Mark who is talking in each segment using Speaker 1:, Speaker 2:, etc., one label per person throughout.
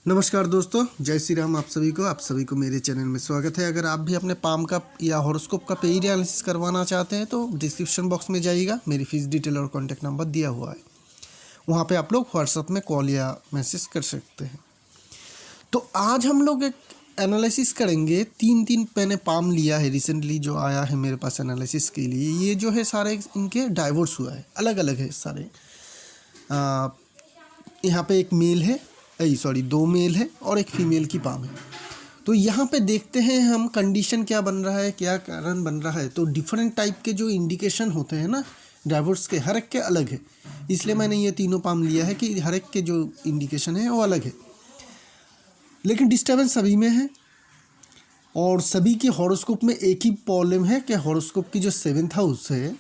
Speaker 1: नमस्कार दोस्तों, जय श्री राम। आप सभी को मेरे चैनल में स्वागत है। अगर आप भी अपने पाम का या हॉरोस्कोप का पेज एनालिसिस करवाना चाहते हैं तो डिस्क्रिप्शन बॉक्स में जाइएगा, मेरी फीस डिटेल और कॉन्टैक्ट नंबर दिया हुआ है। वहाँ पे आप लोग व्हाट्सएप में कॉल या मैसेज कर सकते हैं। तो आज हम लोग एक एनालिसिस करेंगे। तीन मैंने पाम लिया है रिसेंटली, जो आया है मेरे पास एनालिसिस के लिए। ये जो है सारे इनके डाइवोर्स हुआ है, अलग अलग है सारे। यहाँ पे एक मेल है, दो मेल है और एक फीमेल की पाम है। तो यहाँ पे देखते हैं हम कंडीशन क्या बन रहा है, क्या कारण बन रहा है। तो डिफरेंट टाइप के जो इंडिकेशन होते हैं ना डाइवोर्स के, हर एक के अलग है। इसलिए मैंने ये तीनों पाम लिया है कि हर एक के जो इंडिकेशन है वो अलग है, लेकिन डिस्टर्बेंस सभी में है। और सभी के हॉरोस्कोप में एक ही प्रॉब्लम है कि हॉरोस्कोप की जो 7th हाउस है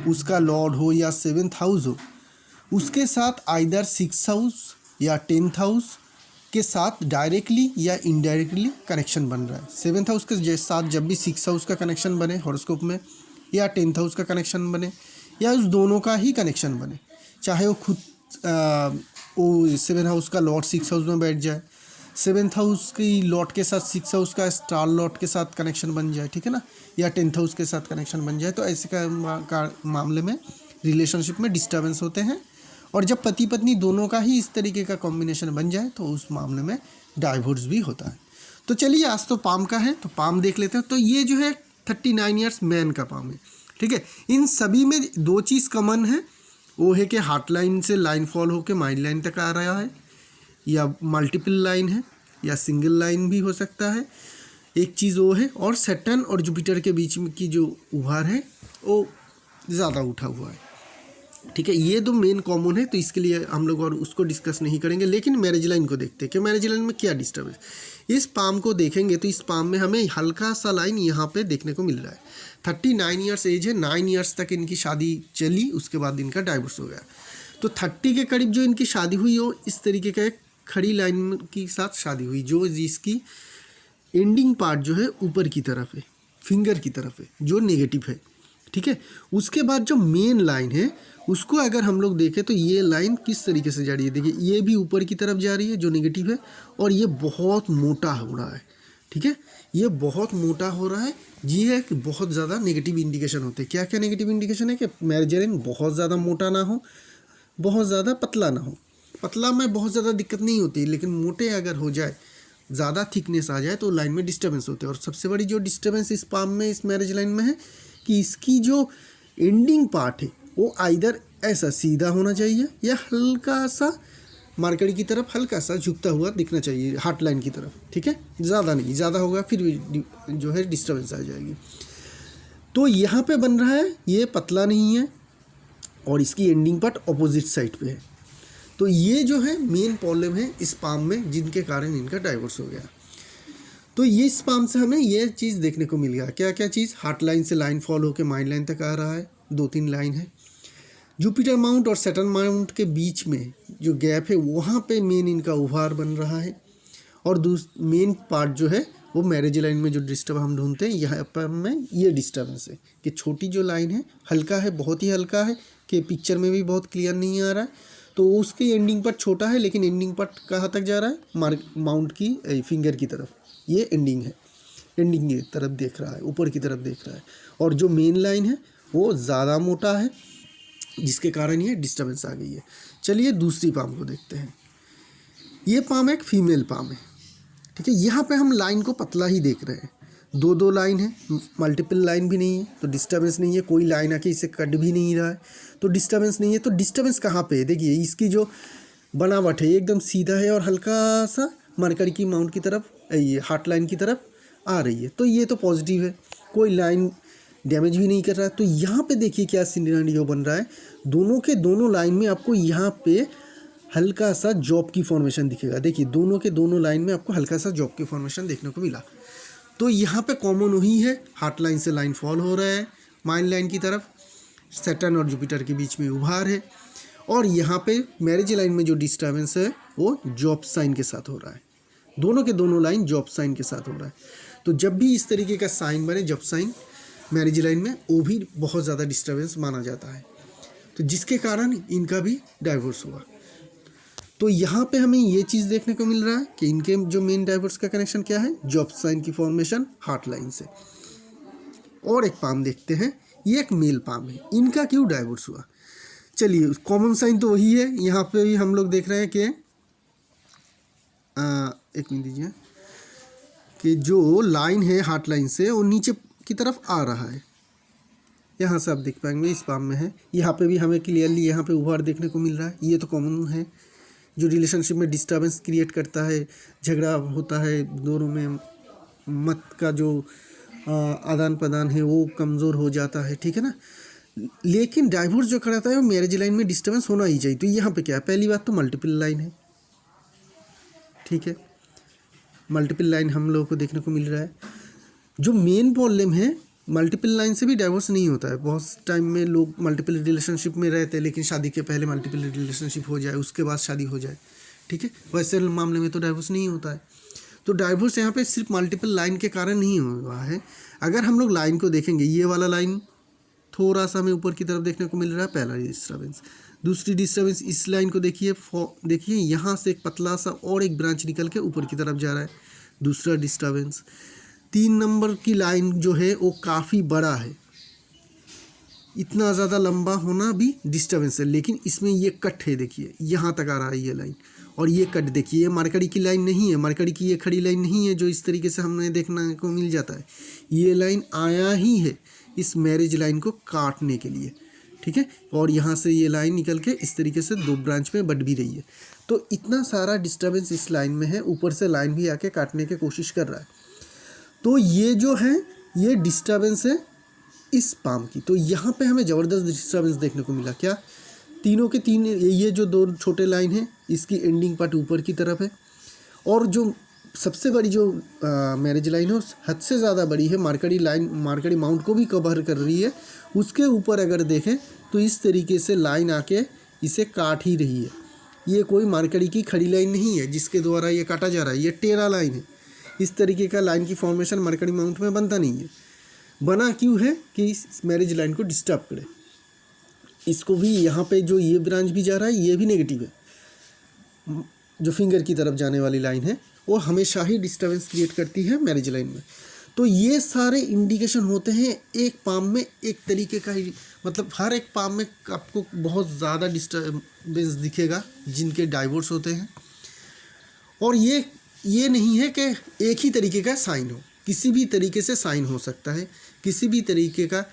Speaker 1: उसका लॉर्ड हो या 7th हाउस हो, उसके साथ आइदर 6th हाउस या 10th हाउस के साथ डायरेक्टली या इनडायरेक्टली कनेक्शन बन रहा है। 7th हाउस के साथ जब भी 6th हाउस का कनेक्शन बने हॉरोस्कोप में, या 10th हाउस का कनेक्शन बने, या उस दोनों का ही कनेक्शन बने, चाहे वो खुद वो 7th हाउस का लॉर्ड 6th हाउस में बैठ जाए, 7th हाउस की लॉर्ड के साथ 6th हाउस का स्टार लॉर्ड के साथ कनेक्शन बन जाए, ठीक है ना, या 10th हाउस के साथ कनेक्शन बन जाए। तो ऐसे का मामले में रिलेशनशिप में डिस्टर्बेंस होते हैं। और जब पति पत्नी दोनों का ही इस तरीके का कॉम्बिनेशन बन जाए तो उस मामले में डाइवोर्स भी होता है। तो चलिए, आज तो पाम का है तो पाम देख लेते हैं। तो ये जो है 39 ईयर्स मैन का पाम है, ठीक है। इन सभी में दो चीज़ कॉमन है, वो है कि हार्ट लाइन से लाइन फॉल होकर माइंड लाइन तक आ रहा है, या मल्टीपल लाइन है, या सिंगल लाइन भी हो सकता है। एक चीज़ वो है। और सैटर्न और जुपिटर के बीच में की जो उभार है वो ज़्यादा उठा हुआ है, ठीक है। ये दो मेन कॉमन है, तो इसके लिए हम लोग और उसको डिस्कस नहीं करेंगे। लेकिन मैरिज लाइन को देखते हैं कि मैरिज लाइन में क्या डिस्टर्बेंस। इस पाम को देखेंगे तो इस पाम में हमें हल्का सा लाइन यहाँ पे देखने को मिल रहा है। 39 ईयर्स एज है, 9 ईयर्स तक इनकी शादी चली, उसके बाद इनका डाइवोर्स हो गया। तो 30 के करीब जो इनकी शादी हुई हो, इस तरीके का एक खड़ी लाइन के साथ शादी हुई, जो जिसकी एंडिंग पार्ट जो है ऊपर की तरफ है, फिंगर की तरफ है, जो नेगेटिव है, ठीक है। उसके बाद जो मेन लाइन है उसको अगर हम लोग देखें तो ये लाइन किस तरीके से जा रही है, देखिए ये भी ऊपर की तरफ जा रही है जो नेगेटिव है, और ये बहुत मोटा हो रहा है, ठीक है। ये बहुत मोटा हो रहा है, ये एक बहुत ज़्यादा नेगेटिव इंडिकेशन होते हैं। क्या क्या नेगेटिव इंडिकेशन है कि मैरिज लाइन बहुत ज़्यादा मोटा ना हो, बहुत ज़्यादा पतला ना हो। पतला में बहुत ज़्यादा दिक्कत नहीं होती, लेकिन मोटे अगर हो जाए, ज़्यादा थिकनेस आ जाए तो लाइन में डिस्टर्बेंस होते हैं। और सबसे बड़ी जो डिस्टर्बेंस इस पाम में, इस मैरिज लाइन में है कि इसकी जो एंडिंग पार्ट है वो आइदर ऐसा सीधा होना चाहिए या हल्का सा मार्केट की तरफ हल्का सा झुकता हुआ दिखना चाहिए, हार्ट लाइन की तरफ, ठीक है। ज़्यादा नहीं, ज़्यादा होगा फिर जो है डिस्टर्बेंस आ जाएगी। तो यहाँ पे बन रहा है, ये पतला नहीं है और इसकी एंडिंग पार्ट अपोजिट साइड पे है। तो ये जो है मेन प्रॉब्लम है इस पाम में, जिनके कारण इनका डाइवोर्स हो गया। तो ये इस पाम से हमें ये चीज़ देखने को मिल गया। क्या क्या चीज़? हार्ट लाइन से लाइन फॉल होकर माइंड लाइन तक आ रहा है, 2-3 लाइन है। जुपिटर माउंट और सैटर्न माउंट के बीच में जो गैप है वहाँ पे मेन इनका उभार बन रहा है। और मेन पार्ट जो है वो मैरिज लाइन में जो डिस्टर्ब हम ढूंढते हैं, यहाँ पर में ये डिस्टर्बेंस है कि छोटी जो लाइन है हल्का है, बहुत ही हल्का है, कि पिक्चर में भी बहुत क्लियर नहीं आ रहा है। तो उसकी एंडिंग पार्ट छोटा है, लेकिन एंडिंग पार्ट कहाँ तक जा रहा है? माउंट की फिंगर की तरफ। ये एंडिंग है, एंडिंग की तरफ देख रहा है, ऊपर की तरफ देख रहा है। और जो मेन लाइन है वो ज़्यादा मोटा है, जिसके कारण ये डिस्टर्बेंस आ गई है। चलिए दूसरी पाम को देखते हैं। ये पाम एक फीमेल पाम है, ठीक है। यहाँ पे हम लाइन को पतला ही देख रहे हैं, 2-2 लाइन है, मल्टीपल लाइन भी नहीं है, तो डिस्टर्बेंस नहीं है। कोई लाइन आके इसे कट भी नहीं रहा है, तो डिस्टर्बेंस नहीं है। तो डिस्टर्बेंस कहाँ पे है? देखिए इसकी जो बनावट है एकदम सीधा है और हल्का सा मरकरी की माउंट की तरफ, ये हार्ट लाइन की तरफ आ रही है। तो ये तो पॉजिटिव है, कोई लाइन डैमेज भी नहीं कर रहा है। तो यहाँ पे देखिए क्या सिनेरियो बन रहा है, दोनों के दोनों लाइन में आपको यहाँ पे हल्का सा जॉब की फॉर्मेशन दिखेगा। देखिए दोनों के दोनों लाइन में आपको हल्का सा जॉब की फॉर्मेशन देखने को मिला। तो यहाँ पे कॉमन वही है, हार्ट लाइन से लाइन फॉल हो रहा है माइंड लाइन की तरफ, सैटर्न और जुपिटर के बीच में उभार है। और यहाँ पे मैरिज लाइन में जो डिस्टर्बेंस है वो जॉब साइन के साथ हो रहा है, दोनों के दोनों लाइन जॉब साइन के साथ हो रहा है। तो जब भी इस तरीके का साइन बने, जॉब साइन मैरिज लाइन में, वो भी बहुत ज़्यादा डिस्टर्बेंस माना जाता है, तो जिसके कारण इनका भी डाइवोर्स हुआ। तो यहाँ पे हमें ये चीज़ देखने को मिल रहा है कि इनके जो मेन डाइवर्स का कनेक्शन क्या है, जॉब साइन की फॉर्मेशन हार्ट लाइन से। और एक पाम देखते हैं, ये एक मेल पाम है, इनका क्यों डाइवर्स हुआ। चलिए कॉमन साइन तो वही है, यहाँ पे भी हम लोग देख रहे हैं कि एक मिनट दीजिए, कि जो लाइन है हार्ट लाइन से वो नीचे की तरफ आ रहा है। यहाँ से आप देख पाएंगे इस पाम में है, यहाँ पे भी हमें क्लियरली यहाँ पे उभार देखने को मिल रहा है। ये तो कॉमन है, जो रिलेशनशिप में डिस्टर्बेंस क्रिएट करता है, झगड़ा होता है दोनों में, मत का जो आदान प्रदान है वो कमज़ोर हो जाता है, ठीक है ना। लेकिन डाइवोर्स जो कराता है वो मैरिज लाइन में डिस्टर्बेंस होना ही चाहिए। तो यहाँ पे क्या है, पहली बात तो मल्टीपल लाइन है, ठीक है, मल्टीपल लाइन हम लोगों को देखने को मिल रहा है। जो मेन प्रॉब्लम है, मल्टीपल लाइन से भी डाइवोर्स नहीं होता है। बहुत टाइम में लोग मल्टीपल रिलेशनशिप में रहते हैं, लेकिन शादी के पहले मल्टीपल रिलेशनशिप हो जाए, उसके बाद शादी हो जाए, ठीक है, वैसे मामले में तो डाइवोर्स नहीं होता है। तो डाइवोर्स यहाँ पे सिर्फ मल्टीपल लाइन के कारण नहीं हुआ है। अगर हम लोग लाइन को देखेंगे, ये वाला लाइन थोड़ा सा हमें ऊपर की तरफ देखने को मिल रहा है, पहला डिस्टर्बेंस। दूसरी डिस्टर्बेंस इस लाइन को देखिए, देखिए यहाँ से एक पतला सा और एक ब्रांच निकल के ऊपर की तरफ जा रहा है, दूसरा डिस्टर्बेंस। 3 नंबर की लाइन जो है वो काफ़ी बड़ा है, इतना ज़्यादा लंबा होना भी डिस्टर्बेंस है, लेकिन इसमें ये कट है, देखिए यहाँ तक आ रहा है ये लाइन, और ये कट देखिए, ये मरकरी की लाइन नहीं है, मरकरी की ये खड़ी लाइन नहीं है जो इस तरीके से हमें देखने को मिल जाता है। ये लाइन आया ही है इस मैरिज लाइन को काटने के लिए, ठीक है, और यहाँ से ये लाइन निकल के इस तरीके से 2 ब्रांच में बढ़ भी रही है। तो इतना सारा डिस्टर्बेंस इस लाइन में है, ऊपर से लाइन भी आके काटने की कोशिश कर रहा है। तो ये जो है ये डिस्टर्बेंस है इस पाम की। तो यहाँ पे हमें ज़बरदस्त डिस्टर्बेंस देखने को मिला। क्या, तीनों के तीन, ये जो 2 छोटे लाइन है इसकी एंडिंग पार्ट ऊपर की तरफ है, और जो सबसे बड़ी जो मैरिज लाइन है हद से ज़्यादा बड़ी है, मार्कड़ी लाइन, मार्कड़ी माउंट को भी कवर कर रही है। उसके ऊपर अगर देखें तो इस तरीके से लाइन आके इसे काट ही रही है। ये कोई मार्कड़ी की खड़ी लाइन नहीं है जिसके द्वारा ये काटा जा रहा है, ये टेढ़ा लाइन है। इस तरीके का लाइन की फॉर्मेशन मार्कड़ी माउंट में बनता नहीं है। बना क्यों है कि इस मैरिज लाइन को डिस्टर्ब करे। इसको भी यहाँ पे जो ये ब्रांच भी जा रहा है ये भी नेगेटिव है, जो फिंगर की तरफ जाने वाली लाइन है वो हमेशा ही डिस्टर्बेंस क्रिएट करती है मैरिज लाइन में। तो ये सारे इंडिकेशन होते हैं एक पाम में एक तरीके का ही, मतलब हर एक पाम में आपको बहुत ज़्यादा डिस्टर्बेंस दिखेगा जिनके डाइवोर्स होते हैं। और ये नहीं है कि एक ही तरीके का साइन हो, किसी भी तरीके से साइन हो सकता है, किसी भी तरीके का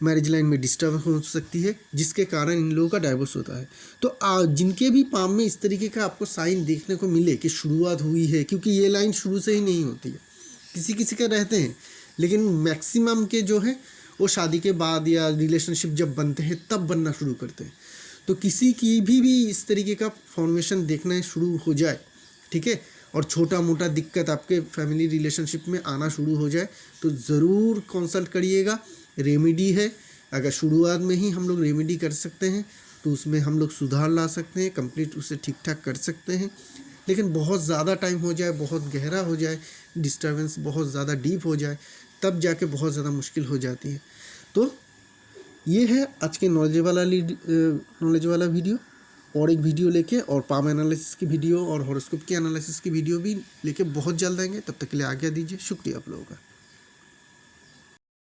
Speaker 1: मैरिज लाइन में डिस्टर्ब हो सकती है जिसके कारण इन लोगों का डाइवोर्स होता है। तो जिनके भी पाम में इस तरीके का आपको साइन देखने को मिले कि शुरुआत हुई है, क्योंकि ये लाइन शुरू से ही नहीं होती है, किसी किसी के रहते हैं, लेकिन मैक्सिमम के जो है वो शादी के बाद या रिलेशनशिप जब बनते हैं तब बनना शुरू करते हैं। तो किसी की भी इस तरीके का फॉर्मेशन देखना शुरू हो जाए, ठीक है, और छोटा मोटा दिक्कत आपके फैमिली रिलेशनशिप में आना शुरू हो जाए तो ज़रूर कंसल्ट करिएगा। रेमेडी है, अगर शुरुआत में ही हम लोग रेमेडी कर सकते हैं तो उसमें हम लोग सुधार ला सकते हैं, कंप्लीट उसे ठीक ठाक कर सकते हैं। लेकिन बहुत ज़्यादा टाइम हो जाए, बहुत गहरा हो जाए, डिस्टर्बेंस बहुत ज़्यादा डीप हो जाए, तब जाके बहुत ज़्यादा मुश्किल हो जाती है। तो ये है आज के नॉलेज वाला वीडियो। और एक वीडियो लेके और पाम एनालिसिस की वीडियो और हॉरोस्कोप की एनालिसिस की वीडियो भी लेके बहुत जल्द आएंगे। तब तक के लिए आज्ञा दीजिए। शुक्रिया आप लोगों का।